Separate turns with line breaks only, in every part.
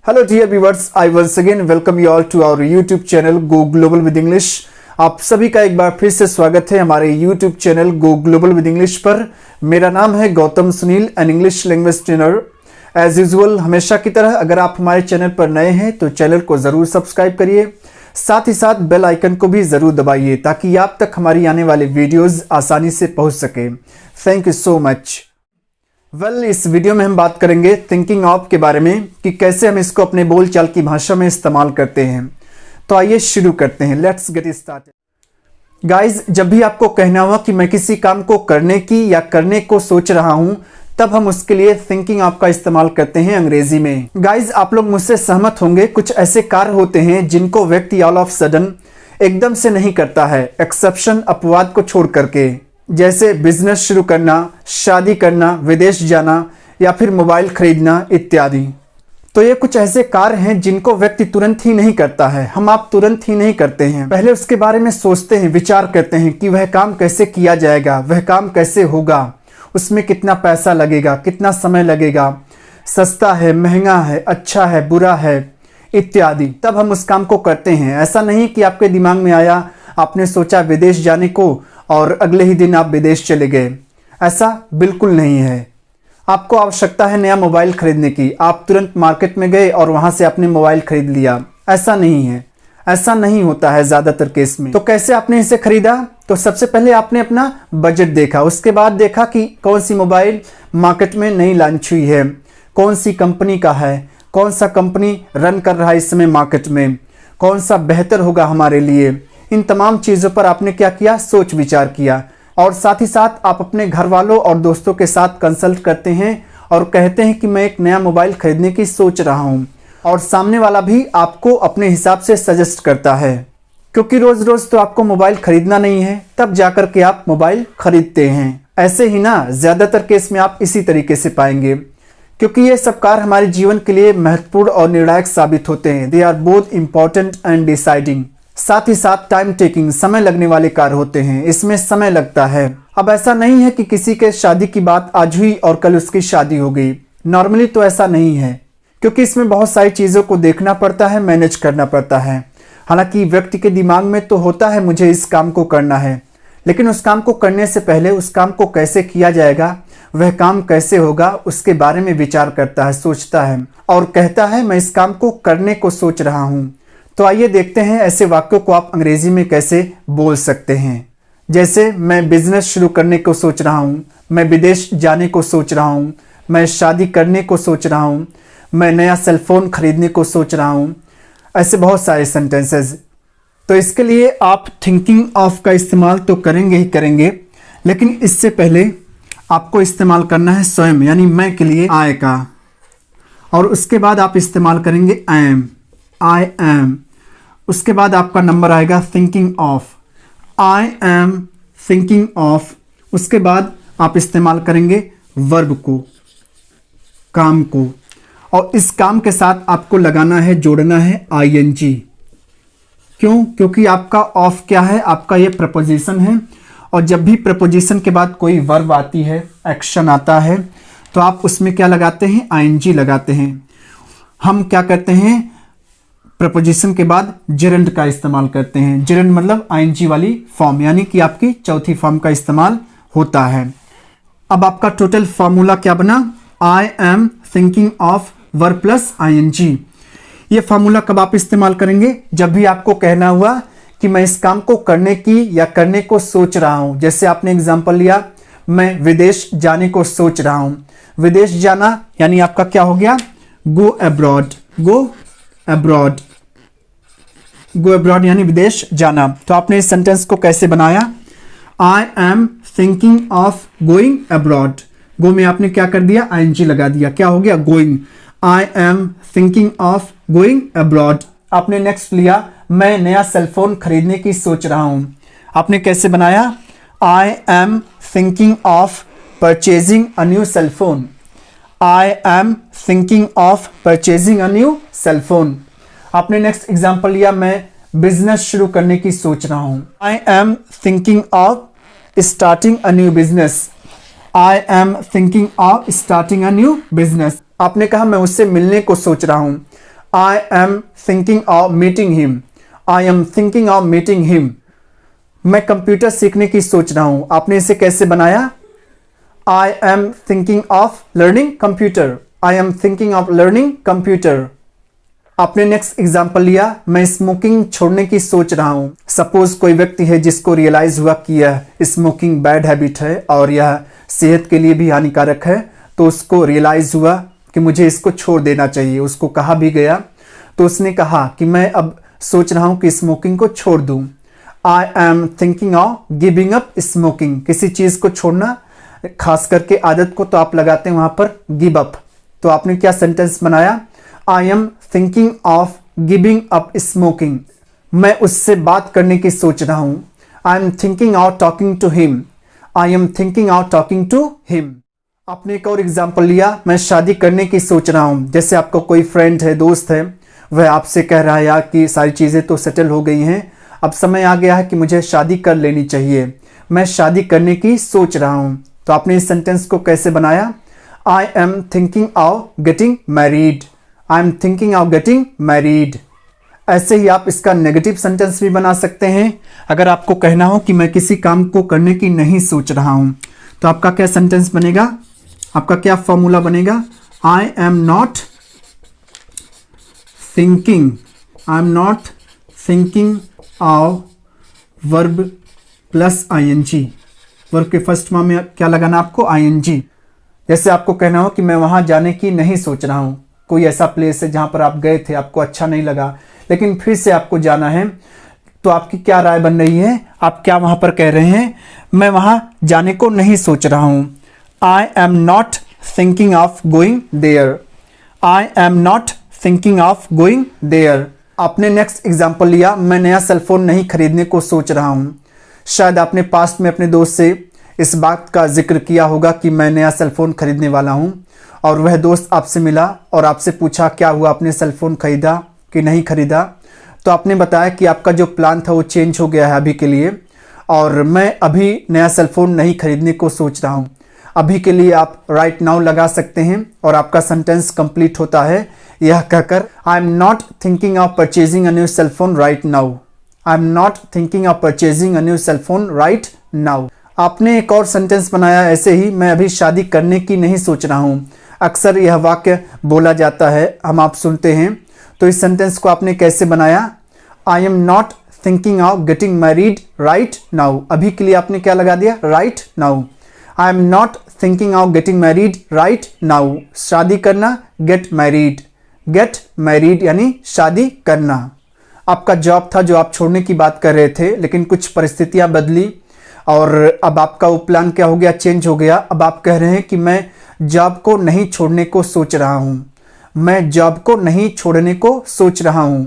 Hello dear viewers, I once again welcome you all to our YouTube channel Go Global with English। आप सभी का एक बार फिर से स्वागत है हमारे YouTube channel Go Global with English पर। मेरा नाम है Gautam Sunil, an English language trainer. As usual हमेशा की तरह अगर आप हमारे चैनल पर नए हैं तो चैनल को ज़रूर सब्सक्राइब करिए, साथ ही साथ बेल आइकन को भी ज़रूर दबाइए ताकि आप तक हमारी आने वाली वीडियोज़ आसानी से पहुँच सके। Thank you so much. इस वीडियो में हम बात करेंगे थिंकिंग ऑफ के बारे में कि कैसे हम इसको अपने बोलचाल की भाषा में इस्तेमाल करते हैं। तो आइए शुरू करते हैं। Let's get started. गाइज, जब भी आपको कहना हुआ कि मैं किसी काम को करने की या करने को सोच रहा हूं, तब हम उसके लिए थिंकिंग ऑफ का इस्तेमाल करते हैं अंग्रेजी में। गाइज, आप लोग मुझसे सहमत होंगे, कुछ ऐसे कार्य होते हैं जिनको व्यक्ति ऑल ऑफ सडन एकदम से नहीं करता है, एक्सेप्शन अपवाद को छोड़ करके, जैसे बिजनेस शुरू करना, शादी करना, विदेश जाना या फिर मोबाइल खरीदना इत्यादि। तो ये कुछ ऐसे कार्य हैं जिनको व्यक्ति तुरंत ही नहीं करता है, हम आप तुरंत ही नहीं करते हैं। पहले उसके बारे में सोचते हैं, विचार करते हैं कि वह काम कैसे किया जाएगा, वह काम कैसे होगा, उसमें कितना पैसा लगेगा, कितना समय लगेगा, सस्ता है, महंगा है, अच्छा है, बुरा है इत्यादि। तब हम उस काम को करते हैं। ऐसा नहीं कि आपके दिमाग में आया, आपने सोचा विदेश जाने को और अगले ही दिन आप विदेश चले गए। ऐसा बिल्कुल नहीं है। आपको आवश्यकता है नया मोबाइल खरीदने की, आप तुरंत मार्केट में गए और वहां से आपने मोबाइल खरीद लिया। ऐसा नहीं है, ऐसा नहीं होता है ज़्यादातर केस में। तो कैसे आपने इसे खरीदा? तो सबसे पहले आपने अपना बजट देखा, उसके बाद देखा कि कौन सी मोबाइल मार्केट में नई लॉन्च हुई है, कौन सी कंपनी का है, कौन सा कंपनी रन कर रहा है इस समय मार्केट में, कौन सा बेहतर होगा हमारे लिए। इन तमाम चीज़ों पर आपने क्या किया? सोच विचार किया। और साथ ही साथ आप अपने घर वालों और दोस्तों के साथ कंसल्ट करते हैं और कहते हैं कि मैं एक नया मोबाइल खरीदने की सोच रहा हूँ, और सामने वाला भी आपको अपने हिसाब से सजेस्ट करता है, क्योंकि रोज़ रोज़ तो आपको मोबाइल खरीदना नहीं है, तब जाकर के आप मोबाइल खरीदते हैं। ऐसे ही ना ज़्यादातर केस में आप इसी तरीके से पाएंगे, क्योंकि ये सब कार्य हमारे जीवन के लिए महत्वपूर्ण और निर्णायक साबित होते हैं। They are both important and deciding. साथ ही साथ टाइम टेकिंग, समय लगने वाले कार्य होते हैं, इसमें समय लगता है। अब ऐसा नहीं है कि किसी के शादी की बात आज हुई और कल उसकी शादी हो गई। नॉर्मली तो ऐसा नहीं है, क्योंकि इसमें बहुत सारी चीज़ों को देखना पड़ता है, मैनेज करना पड़ता है। हालांकि व्यक्ति के दिमाग में तो होता है मुझे इस काम को करना है, लेकिन उस काम को करने से पहले उस काम को कैसे किया जाएगा, वह काम कैसे होगा, उसके बारे में विचार करता है, सोचता है और कहता है मैं इस काम को करने को सोच रहा हूँ। तो आइए देखते हैं ऐसे वाक्यों को आप अंग्रेजी में कैसे बोल सकते हैं। जैसे मैं बिजनेस शुरू करने को सोच रहा हूँ, मैं विदेश जाने को सोच रहा हूँ, मैं शादी करने को सोच रहा हूँ, मैं नया सेलफोन खरीदने को सोच रहा हूँ। ऐसे बहुत सारे सेंटेंसेस। तो इसके लिए आप थिंकिंग ऑफ का इस्तेमाल तो करेंगे ही करेंगे, लेकिन इससे पहले आपको इस्तेमाल करना है स्वयं, यानी मैं के लिए आई का, और उसके बाद आप इस्तेमाल करेंगे आई एम, आई एम। उसके बाद आपका नंबर आएगा thinking of, I am thinking of. उसके बाद आप इस्तेमाल करेंगे वर्ब को, काम को, और इस काम के साथ आपको लगाना है, जोड़ना है आईएनजी। क्यों? क्योंकि आपका ऑफ क्या है? आपका ये प्रपोजिशन है, और जब भी प्रपोजिशन के बाद कोई वर्ब आती है, एक्शन आता है, तो आप उसमें क्या लगाते हैं? आईएनजी लगाते हैं। हम क्या करते हैं? प्रपोजिशन के बाद जेरंड का इस्तेमाल करते हैं। जेरंड मतलब आईएनजी वाली फॉर्म, यानी कि आपकी चौथी फॉर्म का इस्तेमाल होता है। अब आपका टोटल फार्मूला क्या बना? I am thinking of verb plus ING. ये फार्मूला कब आप इस्तेमाल करेंगे? जब भी आपको कहना हुआ कि मैं इस काम को करने की या करने को सोच रहा हूं। जैसे आपने एग्जांपल लिया, मैं विदेश जाने को सोच रहा हूं। विदेश जाना यानी आपका क्या हो गया? Go abroad, go abroad, go abroad यानी विदेश जाना। तो आपने इस सेंटेंस को कैसे बनाया? I am thinking of going abroad. Go में आपने क्या कर दिया? आईएनजी लगा दिया। क्या हो गया? Going. I am thinking of going abroad. आपने नेक्स्ट लिया, मैं नया सेलफोन खरीदने की सोच रहा हूं। आपने कैसे बनाया? I am thinking of purchasing a new cellphone. I am thinking of purchasing a new cellphone. आपने नेक्स्ट एग्जांपल लिया, मैं बिजनेस शुरू करने की सोच रहा हूं। I am thinking of starting a new business. I am thinking of starting a new business. आपने कहा मैं उससे मिलने को सोच रहा हूं। I am thinking of meeting him, I am thinking of meeting him. मैं कंप्यूटर सीखने की सोच रहा हूं। आपने इसे कैसे बनाया? I am thinking of learning computer, I am thinking of learning computer. आपने नेक्स्ट एग्जाम्पल लिया, मैं स्मोकिंग छोड़ने की सोच रहा हूं। सपोज कोई व्यक्ति है जिसको रियलाइज हुआ कि यह स्मोकिंग बैड हैबिट है और यह सेहत के लिए भी हानिकारक है, तो उसको रियलाइज हुआ कि मुझे इसको छोड़ देना चाहिए। उसको कहा भी गया, तो उसने कहा कि मैं अब सोच रहा हूं कि स्मोकिंग को छोड़ दूं। आई am thinking of giving up smoking. किसी चीज को छोड़ना, खास करके आदत को तो आप लगाते हैं वहां पर गिव अप। तो आपने क्या सेंटेंस बनाया? I am thinking of giving up smoking. मैं उससे बात करने की सोच रहा हूं। I am thinking of talking to him, I am thinking of talking to him. आपने एक और एग्जाम्पल लिया, मैं शादी करने की सोच रहा हूं। जैसे आपका कोई फ्रेंड है, दोस्त है, वह आपसे कह रहा है यार कि सारी चीज़ें तो सेटल हो गई हैं, अब समय आ गया है कि मुझे शादी कर लेनी चाहिए, मैं शादी करने की सोच रहा हूं। तो आपने इस सेंटेंस को कैसे बनाया? I am thinking of getting married, I am thinking of getting married. ऐसे ही आप इसका नेगेटिव सेंटेंस भी बना सकते हैं। अगर आपको कहना हो कि मैं किसी काम को करने की नहीं सोच रहा हूं, तो आपका क्या सेंटेंस बनेगा? आपका क्या फॉर्मूला बनेगा? I am not thinking, I am not thinking of verb plus ING. Verb के फर्स्ट फॉर्म में क्या लगाना आपको? आईएनजी। जैसे आपको कहना हो कि मैं वहां जाने की नहीं सोच रहा हूं। कोई ऐसा प्लेस है जहां पर आप गए थे, आपको अच्छा नहीं लगा, लेकिन फिर से आपको जाना है, तो आपकी क्या राय बन रही है? आप क्या वहां पर कह रहे हैं? मैं वहां जाने को नहीं सोच रहा हूं। I am not thinking of going there, I am not thinking of going there. आपने नेक्स्ट एग्जाम्पल लिया, मैं नया सेलफोन नहीं खरीदने को सोच रहा हूं। शायद आपने पास्ट में अपने दोस्त से इस बात का जिक्र किया होगा कि मैं नया सेलफोन खरीदने वाला हूं, और वह दोस्त आपसे मिला और आपसे पूछा क्या हुआ, आपने सेलफोन खरीदा कि नहीं खरीदा? तो आपने बताया कि आपका जो प्लान था वो चेंज हो गया है अभी के लिए, और मैं अभी नया सेलफोन नहीं खरीदने को सोच रहा हूं। अभी के लिए आप राइट नाउ लगा सकते हैं और आपका सेंटेंस कंप्लीट होता है यह कहकर, आई am not thinking of purchasing a new cellphone right now, I am not thinking of purchasing a new cellphone right now. आपने एक और सेंटेंस बनाया ऐसे ही, मैं अभी शादी करने की नहीं सोच रहा हूं। अक्सर यह वाक्य बोला जाता है, हम आप सुनते हैं। तो इस सेंटेंस को आपने कैसे बनाया? I am not thinking of getting married right now. अभी के लिए आपने क्या लगा दिया? Right now. I am not thinking of getting married right now. शादी करना, गेट मैरिड, गेट मैरिड यानी शादी करना। आपका जॉब था जो आप छोड़ने की बात कर रहे थे, लेकिन कुछ परिस्थितियां बदली और अब आपका वो प्लान क्या हो गया? चेंज हो गया। अब आप कह रहे हैं कि मैं जॉब को नहीं छोड़ने को सोच रहा हूं, मैं जॉब को नहीं छोड़ने को सोच रहा हूं।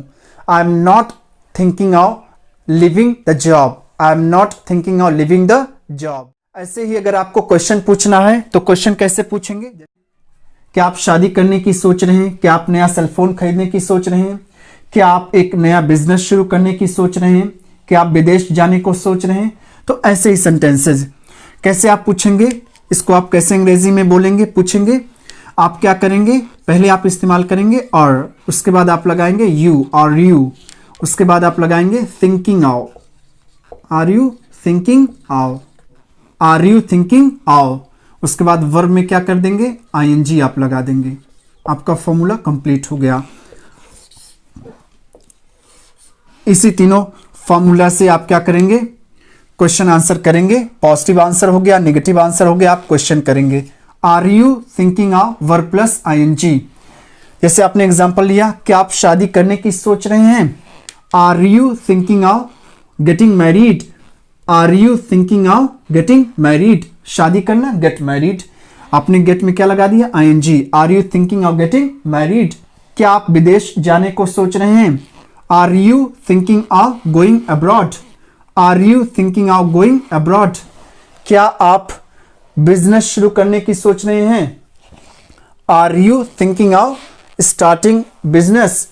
I am not thinking of living the job, I am not thinking of living the job. ऐसे ही अगर आपको क्वेश्चन पूछना है तो क्वेश्चन कैसे पूछेंगे? क्या आप शादी करने की सोच रहे हैं? क्या आप नया सेलफोन खरीदने की सोच रहे हैं? क्या आप एक नया बिजनेस शुरू करने की सोच रहे हैं? क्या आप विदेश जाने को सोच रहे हैं? तो ऐसे ही सेंटेंसेस कैसे आप पूछेंगे, इसको आप कैसे अंग्रेजी में बोलेंगे, पूछेंगे? आप क्या करेंगे? पहले आप इस्तेमाल करेंगे और उसके बाद आप लगाएंगे यू और यू, उसके बाद आप लगाएंगे thinking of, are you thinking of, are you thinking of. उसके बाद वर्ब में क्या कर देंगे? आईएनजी आप लगा देंगे। आपका फॉर्मूला कंप्लीट हो गया। इसी तीनों फॉर्मूला से आप क्या करेंगे? क्वेश्चन आंसर करेंगे। पॉजिटिव आंसर हो गया, नेगेटिव आंसर हो गया, आप क्वेश्चन करेंगे। Are you thinking of verb plus ING. जैसे आपने एग्जांपल लिया, क्या आप शादी करने की सोच रहे हैं? Are you thinking of getting married, are you thinking of getting married. शादी करना, गेट मैरिड। आपने गेट में क्या लगा दिया? ING. Are you thinking of getting married. क्या आप विदेश जाने को सोच रहे हैं? Are you thinking of going abroad, are you thinking of going abroad. क्या आप बिजनेस शुरू करने की सोच रहे हैं? Are you thinking of starting business,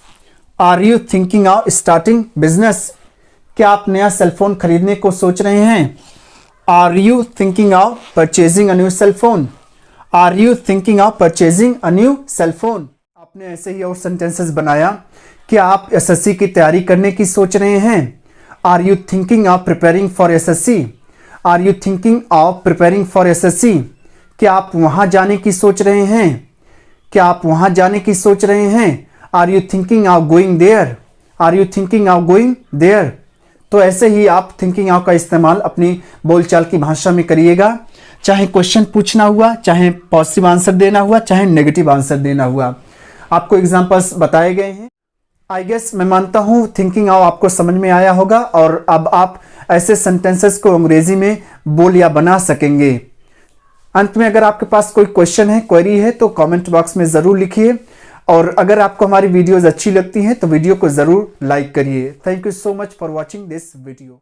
are you thinking of starting business. क्या आप नया सेलफोन खरीदने को सोच रहे हैं? Are you thinking of purchasing a new cellphone, are you thinking of purchasing a new cellphone. आपने ऐसे ही और सेंटेंसेस बनाया। क्या आप एसएससी की तैयारी करने की सोच रहे हैं? Are you thinking of preparing for SSC? Are you thinking of preparing for SSC? क्या आप वहां जाने की सोच रहे हैं? क्या आप वहां जाने की सोच रहे हैं? Are you thinking of going there? Are you thinking of going there? तो ऐसे ही आप थिंकिंग ऑफ का इस्तेमाल अपनी बोलचाल की भाषा में करिएगा, चाहे क्वेश्चन पूछना हुआ, चाहे पॉजिटिव आंसर देना हुआ, चाहे नेगेटिव आंसर देना हुआ। आपको एग्जांपल्स बताए गए हैं। आई गेस मैं मानता हूं थिंकिंग ऑफ आपको समझ में आया होगा और अब आप ऐसे सेंटेंसेस को अंग्रेजी में बोल या बना सकेंगे। अंत में अगर आपके पास कोई क्वेश्चन है, क्वेरी है तो कमेंट बॉक्स में जरूर लिखिए और अगर आपको हमारी वीडियोस अच्छी लगती हैं तो वीडियो को जरूर लाइक करिए। Thank you so much for watching this video.